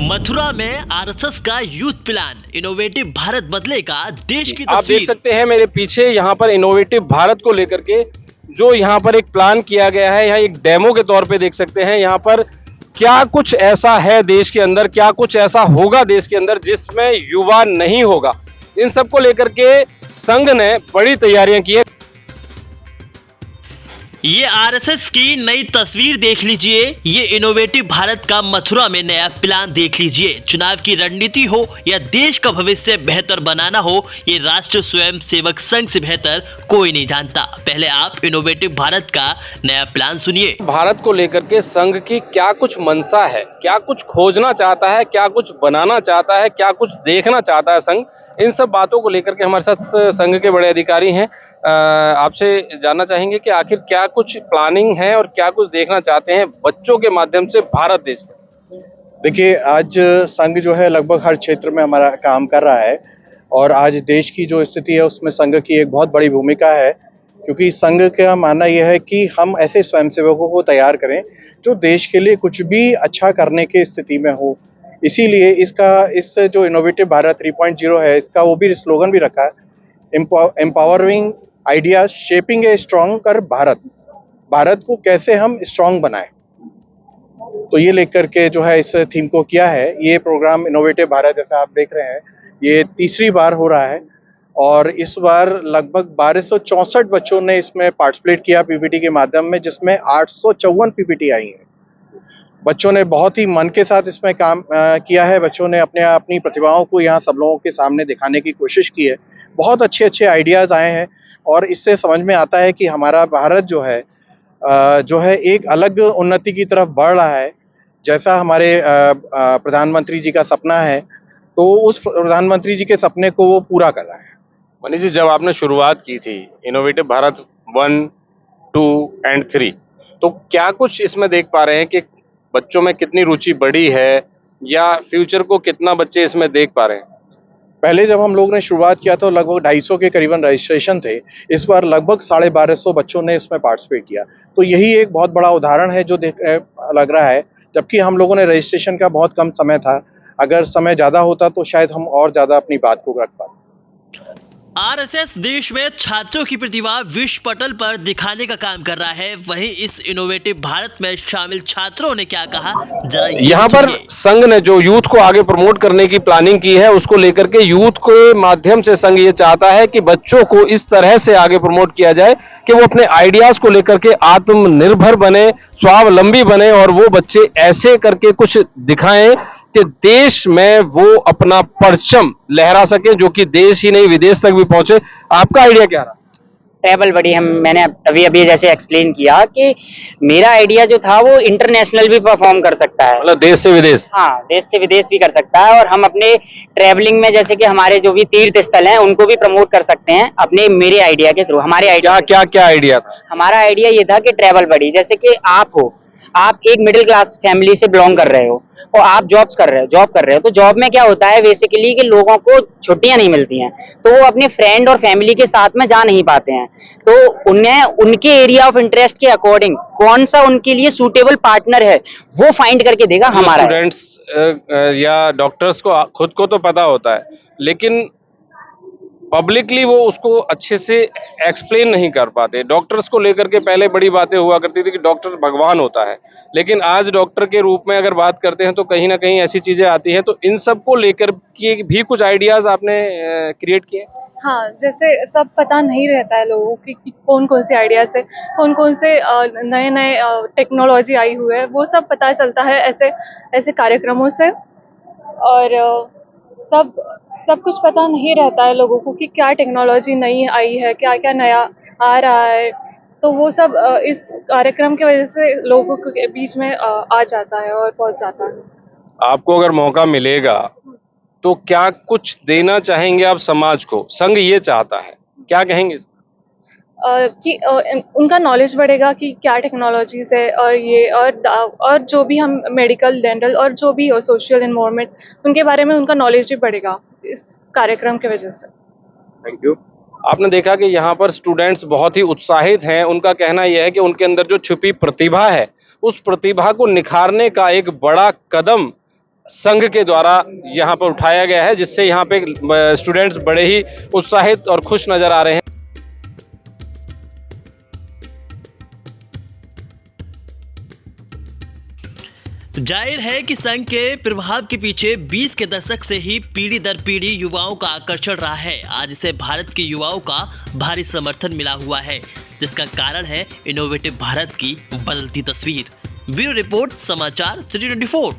मथुरा में आरएसएस का youth plan, innovative Bharat बदलेगा देश की आप देख तस्वीर। सकते हैं मेरे पीछे यहाँ पर इनोवेटिव भारत को लेकर के जो यहाँ पर एक प्लान किया गया है, यहाँ एक डेमो के तौर पे देख सकते हैं यहाँ पर क्या कुछ ऐसा है देश के अंदर, क्या कुछ ऐसा होगा देश के अंदर जिसमें युवा नहीं होगा। इन सब को लेकर के संघ ने बड़ी तैयारियां की है। ये आरएसएस की नई तस्वीर देख लीजिए, ये इनोवेटिव भारत का मथुरा में नया प्लान देख लीजिए। चुनाव की रणनीति हो या देश का भविष्य बेहतर बनाना हो, ये राष्ट्रीय स्वयं सेवक संघ से बेहतर कोई नहीं जानता। पहले आप इनोवेटिव भारत का नया प्लान सुनिए। भारत को लेकर के संघ की क्या कुछ मंशा है, क्या कुछ खोजना चाहता है, क्या कुछ बनाना चाहता है, क्या कुछ देखना चाहता है संघ, इन सब बातों को लेकर के हमारे साथ संघ के बड़े अधिकारी हैं। आपसे जानना चाहेंगे कि आखिर क्या कुछ प्लानिंग है और क्या कुछ देखना चाहते हैं बच्चों के माध्यम से भारत देश में। देखिए, आज संघ जो है लगभग हर क्षेत्र में हमारा काम कर रहा है और आज देश की जो स्थिति है उसमें संघ की एक बहुत बड़ी भूमिका है, क्योंकि संघ का मानना यह है कि हम ऐसे स्वयंसेवकों को तैयार करें जो देश के लिए कुछ भी अच्छा करने की स्थिति में हो। इसीलिए इस जो इनोवेटिव भारत 3.0 है, इसका वो भी स्लोगन भी रखा है, एम्पावरिंग आइडियाज शेपिंग ए स्ट्रॉन्गर भारत। भारत को कैसे हम स्ट्रॉन्ग बनाएं, तो ये लेकर के जो है इस थीम को किया है। ये प्रोग्राम इनोवेटिव भारत, जैसा आप देख रहे हैं, ये तीसरी बार हो रहा है और इस बार लगभग 1264 बच्चों ने इसमें पार्टिसिपेट किया पीपीटी के माध्यम में, जिसमें 854 पीपीटी आई हैं। बच्चों ने बहुत ही मन के साथ इसमें काम किया है। बच्चों ने अपनी प्रतिभाओं को यहाँ सब लोगों के सामने दिखाने की कोशिश की है। बहुत अच्छे आइडियाज़ आए हैं और इससे समझ में आता है कि हमारा भारत जो है एक अलग उन्नति की तरफ बढ़ रहा है। जैसा हमारे प्रधानमंत्री जी का सपना है, तो उस प्रधानमंत्री जी के सपने को वो पूरा कर रहा है। मनीष जी, जब आपने शुरुआत की थी इनोवेटिव भारत 1, 2 एंड 3, तो क्या कुछ इसमें देख पा रहे हैं कि बच्चों में कितनी रुचि बढ़ी है या फ्यूचर को कितना बच्चे इसमें देख पा रहे हैं? पहले जब हम लोग ने शुरुआत किया तो लगभग 250 के करीबन रजिस्ट्रेशन थे। इस बार लगभग 1250 बच्चों ने इसमें पार्टिसिपेट किया, तो यही एक बहुत बड़ा उदाहरण है जो लग रहा है। जबकि हम लोगों ने रजिस्ट्रेशन का बहुत कम समय था, अगर समय ज़्यादा होता तो शायद हम और ज़्यादा अपनी बात को रख पाते। आरएसएस देश में छात्रों की प्रतिभा विश्व पटल पर दिखाने का काम कर रहा है। वहीं इस इनोवेटिव भारत में शामिल छात्रों ने क्या कहा, जरा यहाँ पर संघ ने जो यूथ को आगे प्रमोट करने की प्लानिंग की है, उसको लेकर के यूथ के माध्यम से संघ ये चाहता है कि बच्चों को इस तरह से आगे प्रमोट किया जाए कि वो अपने आइडियाज को लेकर के आत्मनिर्भर बने, स्वावलंबी बने और वो बच्चे ऐसे करके कुछ दिखाएं कि देश में वो अपना परचम लहरा सके, जो कि देश ही नहीं विदेश तक भी पहुंचे। आपका आइडिया क्या रहा? ट्रैवल बड़ी मैंने अभी जैसे एक्सप्लेन किया कि मेरा आइडिया जो था वो इंटरनेशनल भी परफॉर्म कर सकता है, मतलब देश से विदेश। हाँ, देश से विदेश भी कर सकता है। और हम अपने ट्रैवलिंग में जैसे कि हमारे जो भी तीर्थ स्थल हैं उनको भी प्रमोट कर सकते हैं अपने मेरे आइडिया के थ्रू। हमारे आइडिया क्या आइडिया था? हमारा आइडिया ये था कि ट्रैवल बड़ी, जैसे कि आप एक मिडिल क्लास फैमिली से बिलोंग कर रहे हो और आप जॉब कर रहे हो, तो जॉब में क्या होता है बेसिकली कि लोगों को छुट्टियां नहीं मिलती हैं, तो वो अपने फ्रेंड और फैमिली के साथ में जा नहीं पाते हैं। तो उन्हें उनके एरिया ऑफ इंटरेस्ट के अकॉर्डिंग कौन सा उनके लिए सूटेबल पार्टनर है वो फाइंड करके देगा हमारा। स्टूडेंट्स या डॉक्टर्स को खुद को तो पता होता है, लेकिन पब्लिकली वो उसको अच्छे से एक्सप्लेन नहीं कर पाते। डॉक्टर्स को लेकर के पहले बड़ी बातें हुआ करती थी कि डॉक्टर भगवान होता है, लेकिन आज डॉक्टर के रूप में अगर बात करते हैं तो कहीं ना कहीं ऐसी चीजें आती हैं। तो इन सब को लेकर के भी कुछ आइडियाज आपने क्रिएट किए? हाँ, जैसे सब पता नहीं रहता है लोगों की कि कौन कौन से आइडियाज है, कौन कौन से नए नए टेक्नोलॉजी आई हुई है, वो सब पता चलता है ऐसे कार्यक्रमों से। और सब कुछ पता नहीं रहता है लोगों को कि क्या टेक्नोलॉजी नई आई है, क्या क्या नया आ रहा है। तो वो सब इस कार्यक्रम की वजह से लोगों के बीच में आ जाता है और पहुंच जाता है। आपको अगर मौका मिलेगा तो क्या कुछ देना चाहेंगे आप समाज को? संघ ये चाहता है, क्या कहेंगे? कि उनका नॉलेज बढ़ेगा कि क्या टेक्नोलॉजीज है और जो भी हम मेडिकल, डेंटल और जो भी हो सोशल एनवायरनमेंट, उनके बारे में उनका नॉलेज भी बढ़ेगा इस कार्यक्रम की वजह से। Thank you. आपने देखा कि यहाँ पर स्टूडेंट्स बहुत ही उत्साहित हैं। उनका कहना यह है कि उनके अंदर जो छुपी प्रतिभा है, उस प्रतिभा को निखारने का एक बड़ा कदम संघ के द्वारा यहाँ पर उठाया गया है, जिससे यहाँ पे स्टूडेंट्स बड़े ही उत्साहित और खुश नजर आ रहे हैं। जाहिर है कि संघ के प्रभाव के पीछे 20 के दशक से ही पीढ़ी दर पीढ़ी युवाओं का आकर्षण रहा है। आज इसे भारत के युवाओं का भारी समर्थन मिला हुआ है, जिसका कारण है इनोवेटिव भारत की बदलती तस्वीर। ब्यूरो रिपोर्ट, समाचार सिटी 24।